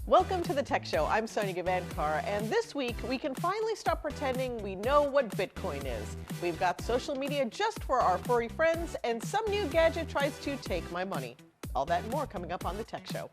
Welcome to the Tech Show. I'm Sonia Gavankar, and this week we can finally stop pretending we know what Bitcoin is. We've got social media just for our furry friends, and some new gadget tries to take my money. All that and more coming up on the Tech Show.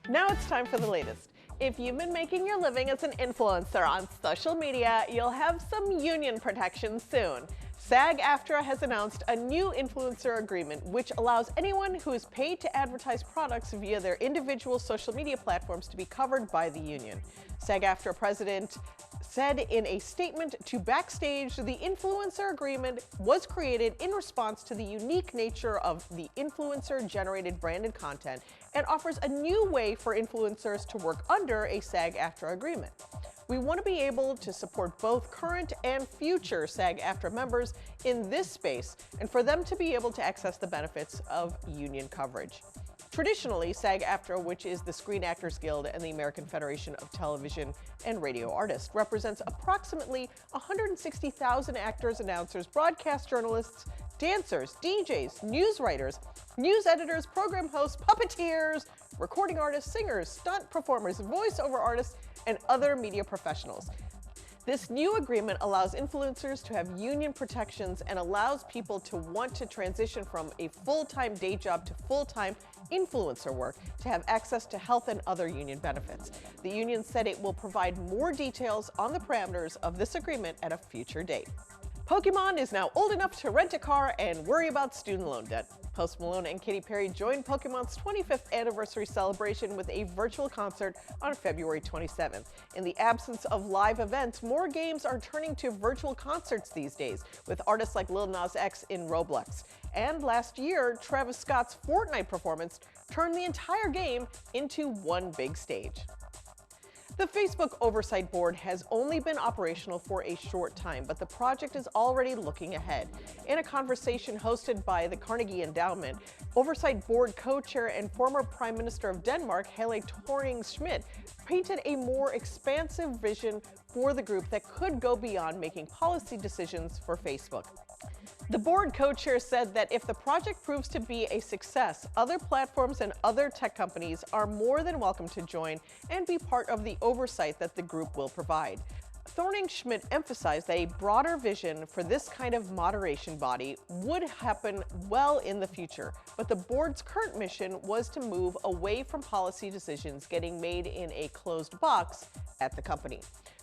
Now it's time for the latest. If you've been making your living as an influencer on social media, you'll have some union protection soon. SAG-AFTRA has announced a new influencer agreement which allows anyone who is paid to advertise products via their individual social media platforms to be covered by the union. SAG-AFTRA president said in a statement to Backstage, the influencer agreement was created in response to the unique nature of the influencer-generated branded content and offers a new way for influencers to work under a SAG-AFTRA agreement. We want to be able to support both current and future SAG-AFTRA members in this space and for them to be able to access the benefits of union coverage. Traditionally, SAG-AFTRA, which is the Screen Actors Guild and the American Federation of Television and Radio Artists, represents approximately 160,000 actors, announcers, broadcast journalists, dancers, DJs, news writers, news editors, program hosts, puppeteers, recording artists, singers, stunt performers, voiceover artists, and other media professionals. This new agreement allows influencers to have union protections and allows people to want to transition from a full-time day job to full-time influencer work to have access to health and other union benefits. The union said it will provide more details on the parameters of this agreement at a future date. Pokemon is now old enough to rent a car and worry about student loan debt. Post Malone and Katy Perry joined Pokemon's 25th anniversary celebration with a virtual concert on February 27th. In the absence of live events, more games are turning to virtual concerts these days, with artists like Lil Nas X in Roblox. And last year, Travis Scott's Fortnite performance turned the entire game into one big stage. The Facebook Oversight Board has only been operational for a short time, but the project is already looking ahead. In a conversation hosted by the Carnegie Endowment, Oversight Board co-chair and former Prime Minister of Denmark, Helle Thorning-Schmidt, painted a more expansive vision for the group that could go beyond making policy decisions for Facebook. The board co-chair said that if the project proves to be a success, other platforms and other tech companies are more than welcome to join and be part of the oversight that the group will provide. Thorning-Schmidt emphasized that a broader vision for this kind of moderation body would happen well in the future, but the board's current mission was to move away from policy decisions getting made in a closed box at the company.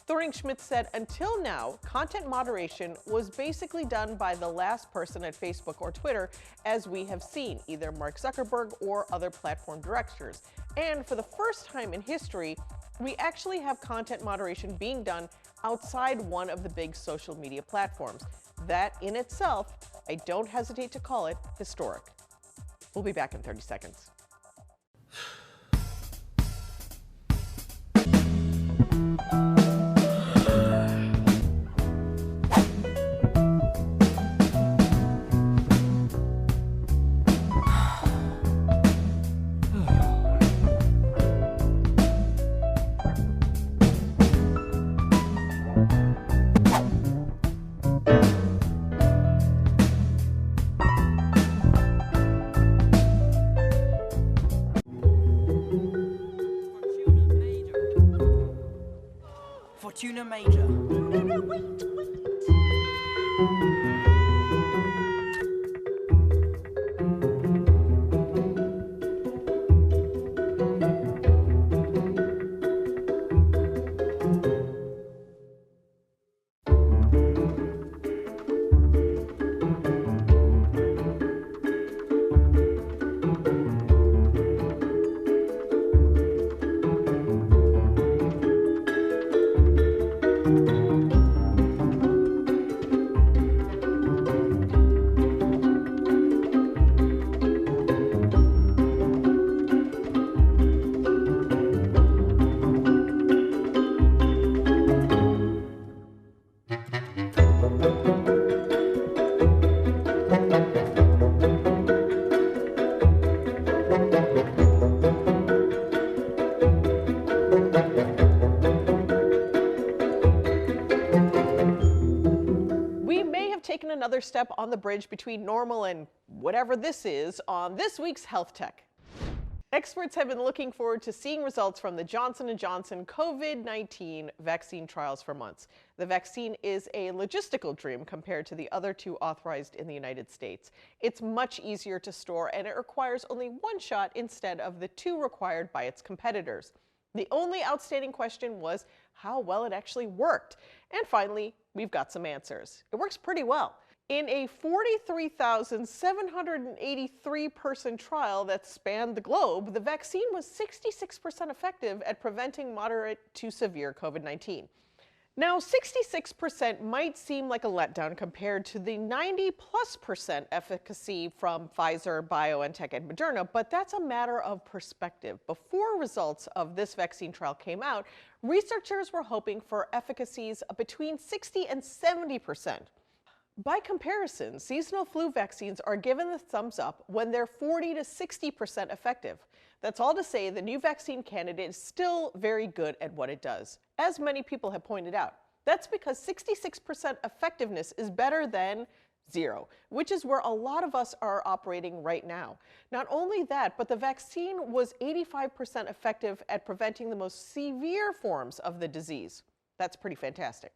Thorning-Schmidt said until now, content moderation was basically done by the last person at Facebook or Twitter, as we have seen, either Mark Zuckerberg or other platform directors. And for the first time in history, we actually have content moderation being done outside one of the big social media platforms. That in itself, I don't hesitate to call it historic. We'll be back in 30 seconds. Fortuna Major. No, wait. We may have taken another step on the bridge between normal and whatever this is on this week's Health Tech. Experts have been looking forward to seeing results from the Johnson & Johnson COVID-19 vaccine trials for months. The vaccine is a logistical dream compared to the other two authorized in the United States. It's much easier to store and it requires only one shot instead of the two required by its competitors. The only outstanding question was how well it actually worked. And finally, we've got some answers. It works pretty well. In a 43,783 person trial that spanned the globe, the vaccine was 66% effective at preventing moderate to severe COVID-19. Now, 66% might seem like a letdown compared to the 90+% efficacy from Pfizer, BioNTech, and Moderna, but that's a matter of perspective. Before results of this vaccine trial came out, researchers were hoping for efficacies between 60 and 70%. By comparison, seasonal flu vaccines are given the thumbs up when they're 40 to 60% effective. That's all to say the new vaccine candidate is still very good at what it does. As many people have pointed out, that's because 66% effectiveness is better than zero, which is where a lot of us are operating right now. Not only that, but the vaccine was 85% effective at preventing the most severe forms of the disease. That's pretty fantastic.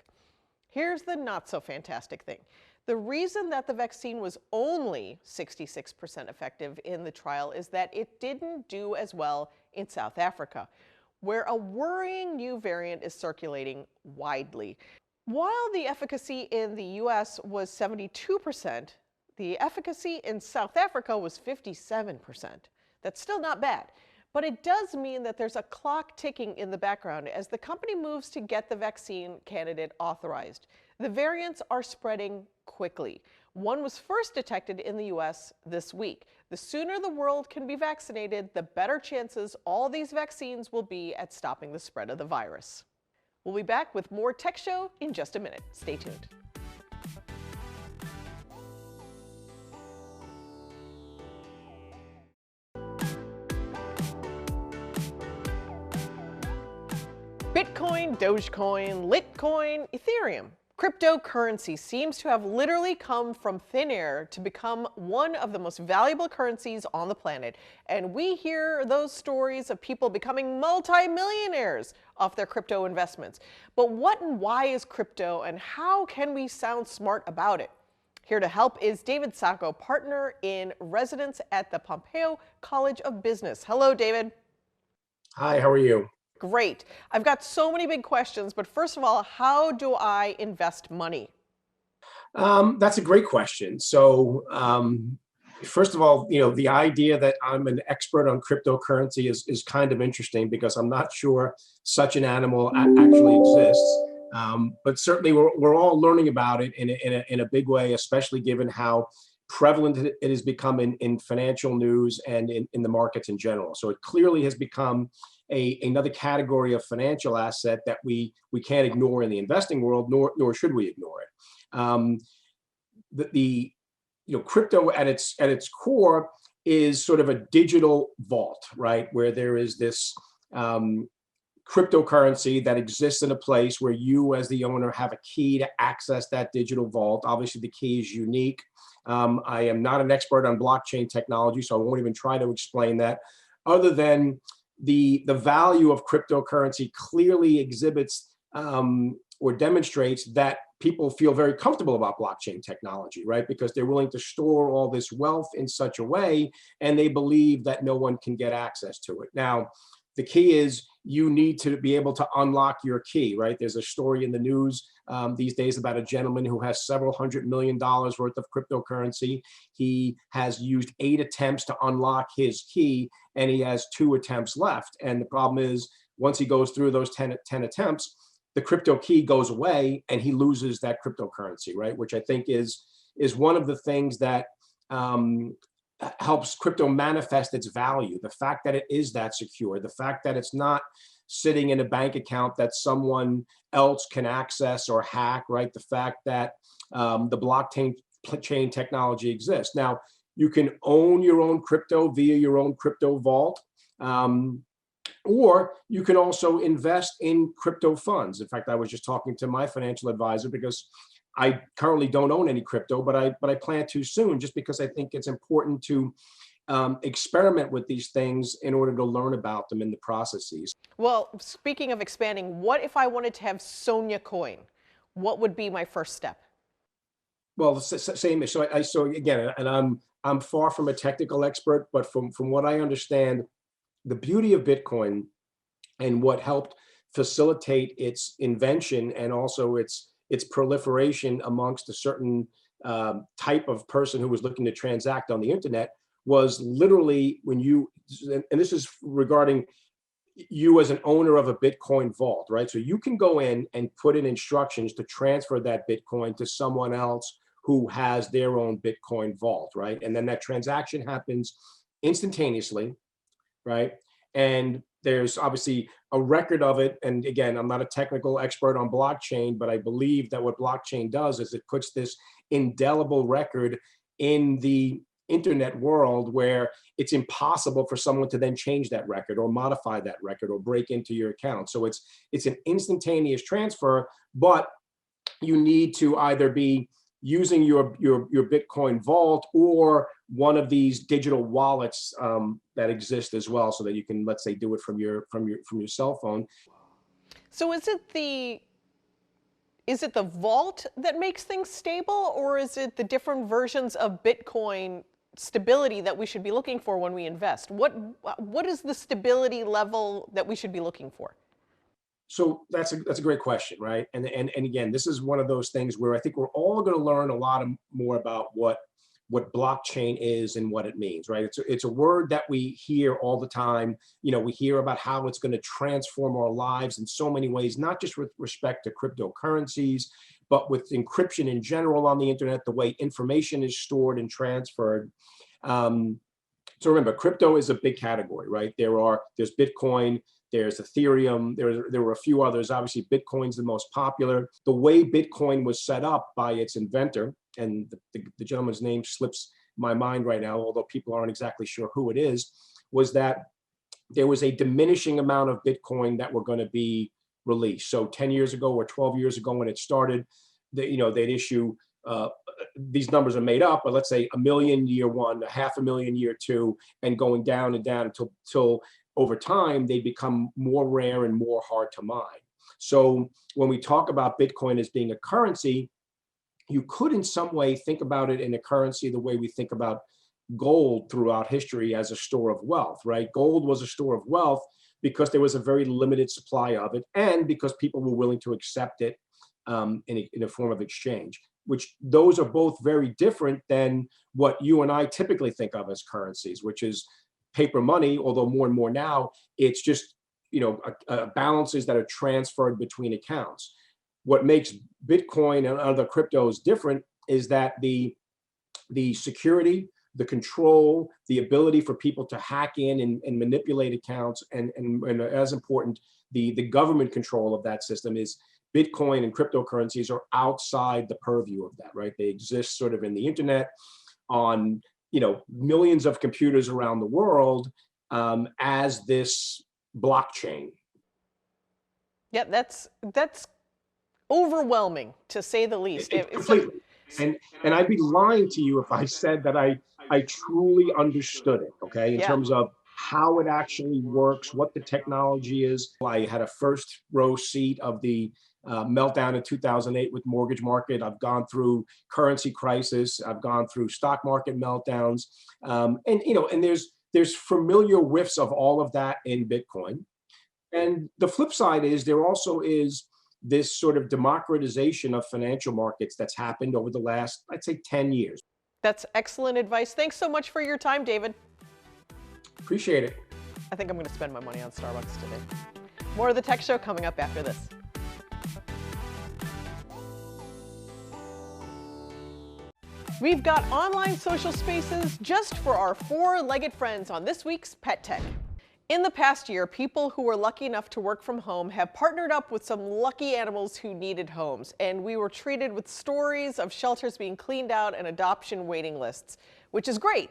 Here's the not so fantastic thing. The reason that the vaccine was only 66% effective in the trial is that it didn't do as well in South Africa, where a worrying new variant is circulating widely. While the efficacy in the US was 72%, the efficacy in South Africa was 57%. That's still not bad. But it does mean that there's a clock ticking in the background as the company moves to get the vaccine candidate authorized. The variants are spreading quickly. One was first detected in the US this week. The sooner the world can be vaccinated, the better chances all these vaccines will be at stopping the spread of the virus. We'll be back with more Tech Show in just a minute. Stay tuned. Bitcoin, Dogecoin, Litcoin, Ethereum. Cryptocurrency seems to have literally come from thin air to become one of the most valuable currencies on the planet. And we hear those stories of people becoming multi-millionaires off their crypto investments. But what and why is crypto, and how can we sound smart about it? Here to help is David Sacco, partner in residence at the Pompeo College of Business. Hello, David. Hi, how are you? Great. I've got so many big questions, but first of all, how do I invest money? That's a great question. First of all, the idea that I'm an expert on cryptocurrency is kind of interesting because I'm not sure such an animal actually exists. But certainly, we're all learning about it in a big way, especially given how prevalent it has become in financial news and in the markets in general. So it clearly has become another category of financial asset that we can't ignore in the investing world, nor should we ignore it. Crypto at its core is sort of a digital vault, right? Where there is this cryptocurrency that exists in a place where you as the owner have a key to access that digital vault. Obviously, the key is unique. I am not an expert on blockchain technology, so I won't even try to explain that, other than the value of cryptocurrency clearly exhibits or demonstrates that people feel very comfortable about blockchain technology, right? Because they're willing to store all this wealth in such a way, and they believe that no one can get access to it. Now, the key is you need to be able to unlock your key, right? There's a story in the news these days about a gentleman who has several $100 million worth of cryptocurrency. He has used 8 attempts to unlock his key, and he has 2 attempts left. And the problem is, once he goes through those 10 attempts, the crypto key goes away and he loses that cryptocurrency, right? Which I think is one of the things that helps crypto manifest its value. The fact that it is that secure, the fact that it's not sitting in a bank account that someone else can access or hack, right? The fact that the blockchain technology exists. Now, You can own your own crypto via your own crypto vault. Or you can also invest in crypto funds. In fact, I was just talking to my financial advisor because I currently don't own any crypto, but I plan to soon, just because I think it's important to experiment with these things in order to learn about them in the processes. Well, speaking of expanding, what if I wanted to have Sonia coin? What would be my first step? Well, same. So again, and I'm far from a technical expert, but from what I understand, the beauty of Bitcoin and what helped facilitate its invention and also its proliferation amongst a certain type of person who was looking to transact on the internet was literally when you, and this is regarding you as an owner of a Bitcoin vault, right? So you can go in and put in instructions to transfer that Bitcoin to someone else who has their own Bitcoin vault, right? And then that transaction happens instantaneously, right? And there's obviously a record of it. And again, I'm not a technical expert on blockchain, but I believe that what blockchain does is it puts this indelible record in the internet world where it's impossible for someone to then change that record or modify that record or break into your account. So it's an instantaneous transfer, but you need to either be using your Bitcoin vault or one of these digital wallets that exist as well, so that you can, let's say, do it from your cell phone. So is it the vault that makes things stable, or is it the different versions of Bitcoin stability that we should be looking for when we invest? What is the stability level that we should be looking for? So that's a great question, right? And again, this is one of those things where I think we're all going to learn a lot more about what blockchain is and what it means, right? It's a word that we hear all the time. You know, we hear about how it's going to transform our lives in so many ways, not just with respect to cryptocurrencies, but with encryption in general on the internet, the way information is stored and transferred. So remember, crypto is a big category, right? There's Bitcoin, there's Ethereum, there were a few others. Obviously, Bitcoin's the most popular. The way Bitcoin was set up by its inventor, and the gentleman's name slips my mind right now, although people aren't exactly sure who it is, was that there was a diminishing amount of Bitcoin that were going to be released. So 10 years ago or 12 years ago when it started, they'd issue, these numbers are made up, but let's say 1 million year one, 500,000 year two, and going down and down until over time, they become more rare and more hard to mine. So when we talk about Bitcoin as being a currency, you could in some way think about it in a currency the way we think about gold throughout history as a store of wealth, right? Gold was a store of wealth because there was a very limited supply of it, and because people were willing to accept it in a form of exchange, which those are both very different than what you and I typically think of as currencies, which is paper money, although more and more now, it's just, balances that are transferred between accounts. What makes Bitcoin and other cryptos different is that the security, the control, the ability for people to hack in and manipulate accounts, and as important, the government control of that system is Bitcoin and cryptocurrencies are outside the purview of that, right? They exist sort of in the internet on millions of computers around the world as this blockchain. Yeah, that's overwhelming, to say the least. Completely. And I'd be lying to you if I said that I truly understood it, okay, in terms of how it actually works, what the technology is. I had a first row seat of the meltdown in 2008 with mortgage market. I've gone through currency crisis. I've gone through stock market meltdowns. And there's familiar whiffs of all of that in Bitcoin. And the flip side is there also is this sort of democratization of financial markets that's happened over the last, I'd say, 10 years. That's excellent advice. Thanks so much for your time, David. Appreciate it. I think I'm going to spend my money on Starbucks today. More of the Tech Show coming up after this. We've got online social spaces just for our four-legged friends on this week's Pet Tech. In the past year, people who were lucky enough to work from home have partnered up with some lucky animals who needed homes, and we were treated with stories of shelters being cleaned out and adoption waiting lists, which is great.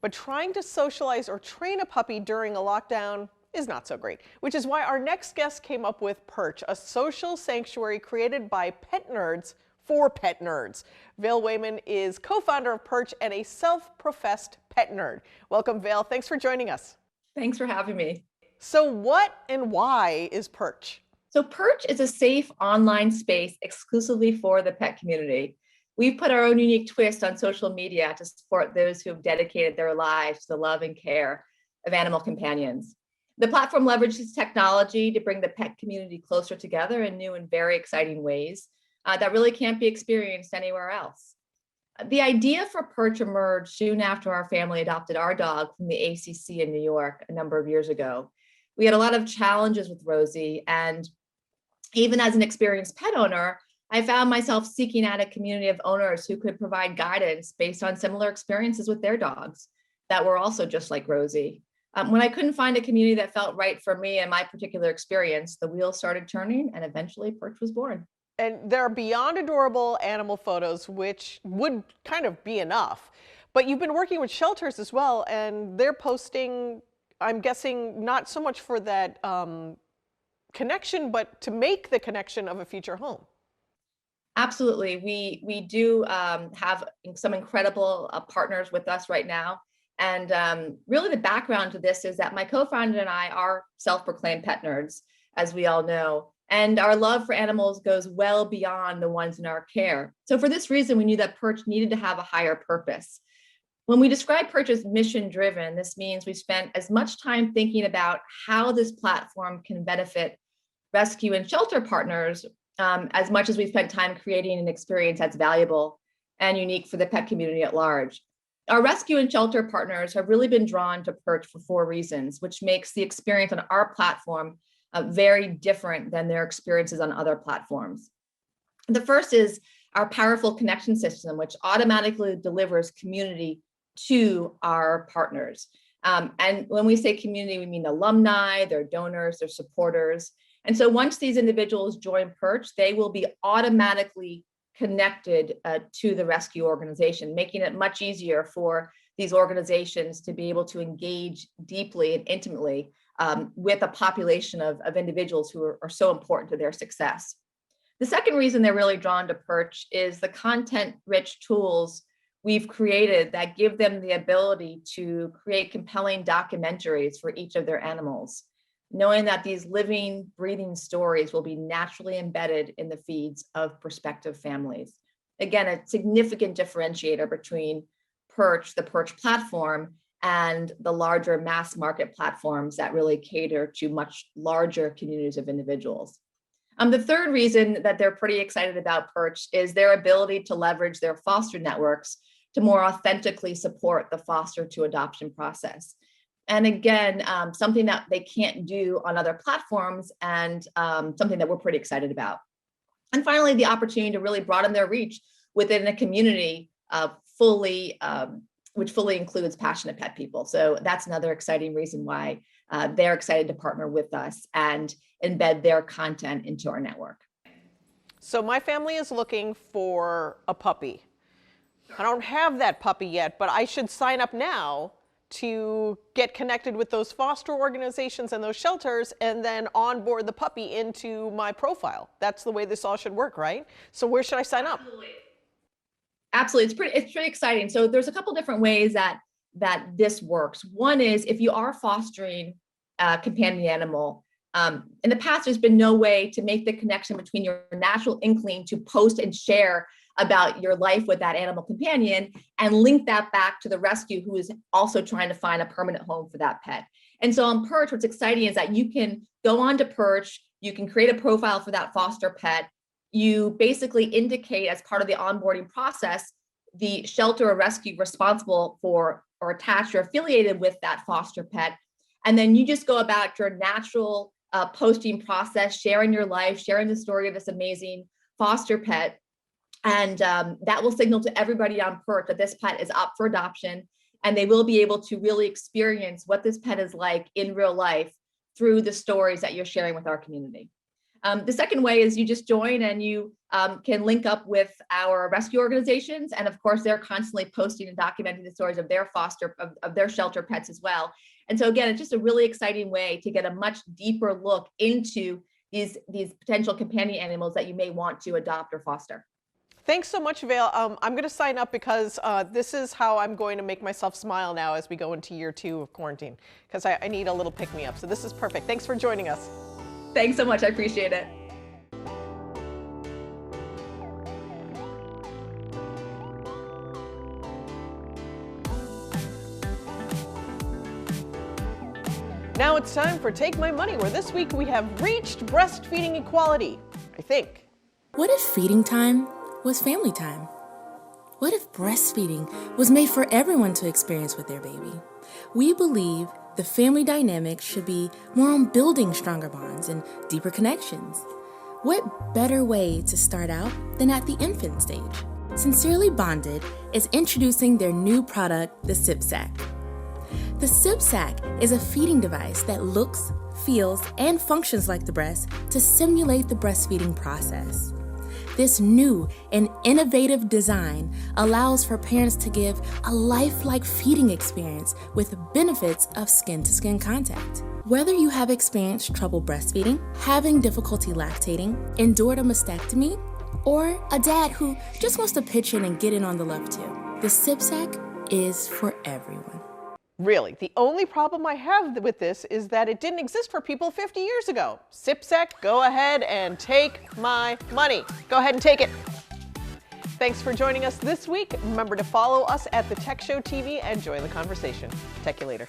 But trying to socialize or train a puppy during a lockdown is not so great, which is why our next guest came up with Perch, a social sanctuary created by pet nerds for pet nerds. Vale Wayman is co-founder of Perch and a self-professed pet nerd. Welcome, Vale. Thanks for joining us. Thanks for having me. So what and why is Perch? So Perch is a safe online space exclusively for the pet community. We've put our own unique twist on social media to support those who have dedicated their lives to the love and care of animal companions. The platform leverages technology to bring the pet community closer together in new and very exciting ways that really can't be experienced anywhere else. The idea for Perch emerged soon after our family adopted our dog from the ACC in New York a number of years ago. We had a lot of challenges with Rosie, and even as an experienced pet owner, I found myself seeking out a community of owners who could provide guidance based on similar experiences with their dogs that were also just like Rosie. When I couldn't find a community that felt right for me and my particular experience, the wheels started turning and eventually Perch was born. And they're beyond adorable animal photos, which would kind of be enough. But you've been working with shelters as well, and they're posting, I'm guessing, not so much for that connection, but to make the connection of a future home. Absolutely. We do have some incredible partners with us right now. And really the background to this is that my co-founder and I are self-proclaimed pet nerds, as we all know. And our love for animals goes well beyond the ones in our care. So for this reason, we knew that Perch needed to have a higher purpose. When we describe Perch as mission-driven, this means we spent as much time thinking about how this platform can benefit rescue and shelter partners as much as we spent time creating an experience that's valuable and unique for the pet community at large. Our rescue and shelter partners have really been drawn to Perch for 4 reasons, which makes the experience on our platform very different than their experiences on other platforms. The first is our powerful connection system, which automatically delivers community to our partners. And when we say community, we mean alumni, their donors, their supporters. And so once these individuals join Perch, they will be automatically connected to the rescue organization, making it much easier for these organizations to be able to engage deeply and intimately with a population of individuals who are so important to their success. The second reason they're really drawn to Perch is the content-rich tools we've created that give them the ability to create compelling documentaries for each of their animals, knowing that these living, breathing stories will be naturally embedded in the feeds of prospective families. Again, a significant differentiator between Perch, the Perch platform, and the larger mass market platforms that really cater to much larger communities of individuals. The third reason that they're pretty excited about Perch is their ability to leverage their foster networks to more authentically support the foster to adoption process. And again, something that they can't do on other platforms, and something that we're pretty excited about. And finally, the opportunity to really broaden their reach within a community which fully includes passionate pet people. So that's another exciting reason why they're excited to partner with us and embed their content into our network. So my family is looking for a puppy. I don't have that puppy yet, but I should sign up now to get connected with those foster organizations and those shelters and then onboard the puppy into my profile. That's the way this all should work, right? So where should I sign up? Absolutely, it's pretty exciting. So there's a couple different ways that this works. One is if you are fostering a companion animal. In the past, there's been no way to make the connection between your natural inkling to post and share about your life with that animal companion and link that back to the rescue who is also trying to find a permanent home for that pet. And so on Perch, what's exciting is that you can go on to Perch, you can create a profile for that foster pet. You basically indicate as part of the onboarding process, the shelter or rescue responsible for or attached or affiliated with that foster pet. And then you just go about your natural posting process, sharing your life, sharing the story of this amazing foster pet. And that will signal to everybody on Perch that this pet is up for adoption and they will be able to really experience what this pet is like in real life through the stories that you're sharing with our community. The second way is you just join and you can link up with our rescue organizations. And of course, they're constantly posting and documenting the stories of their of their shelter pets as well. And so again, it's just a really exciting way to get a much deeper look into these potential companion animals that you may want to adopt or foster. Thanks so much, Vail. I'm going to sign up because this is how I'm going to make myself smile now as we go into year 2 of quarantine, because I need a little pick-me-up. So this is perfect. Thanks for joining us. Thanks so much. I appreciate it. Now it's time for Take My Money, where this week we have reached breastfeeding equality, I think. What if feeding time was family time? What if breastfeeding was made for everyone to experience with their baby? We believe the family dynamic should be more on building stronger bonds and deeper connections. What better way to start out than at the infant stage? Sincerely Bonded is introducing their new product, the Sip Sack. The Sip Sack is a feeding device that looks, feels, and functions like the breast to simulate the breastfeeding process. This new and innovative design allows for parents to give a lifelike feeding experience with benefits of skin-to-skin contact. Whether you have experienced trouble breastfeeding, having difficulty lactating, endured a mastectomy, or a dad who just wants to pitch in and get in on the love too, the Sip Sack is for everyone. Really, the only problem I have with this is that it didn't exist for people 50 years ago. Sip Sack, go ahead and take my money. Go ahead and take it. Thanks for joining us this week. Remember to follow us at the Tech Show TV and join the conversation. Tech you later.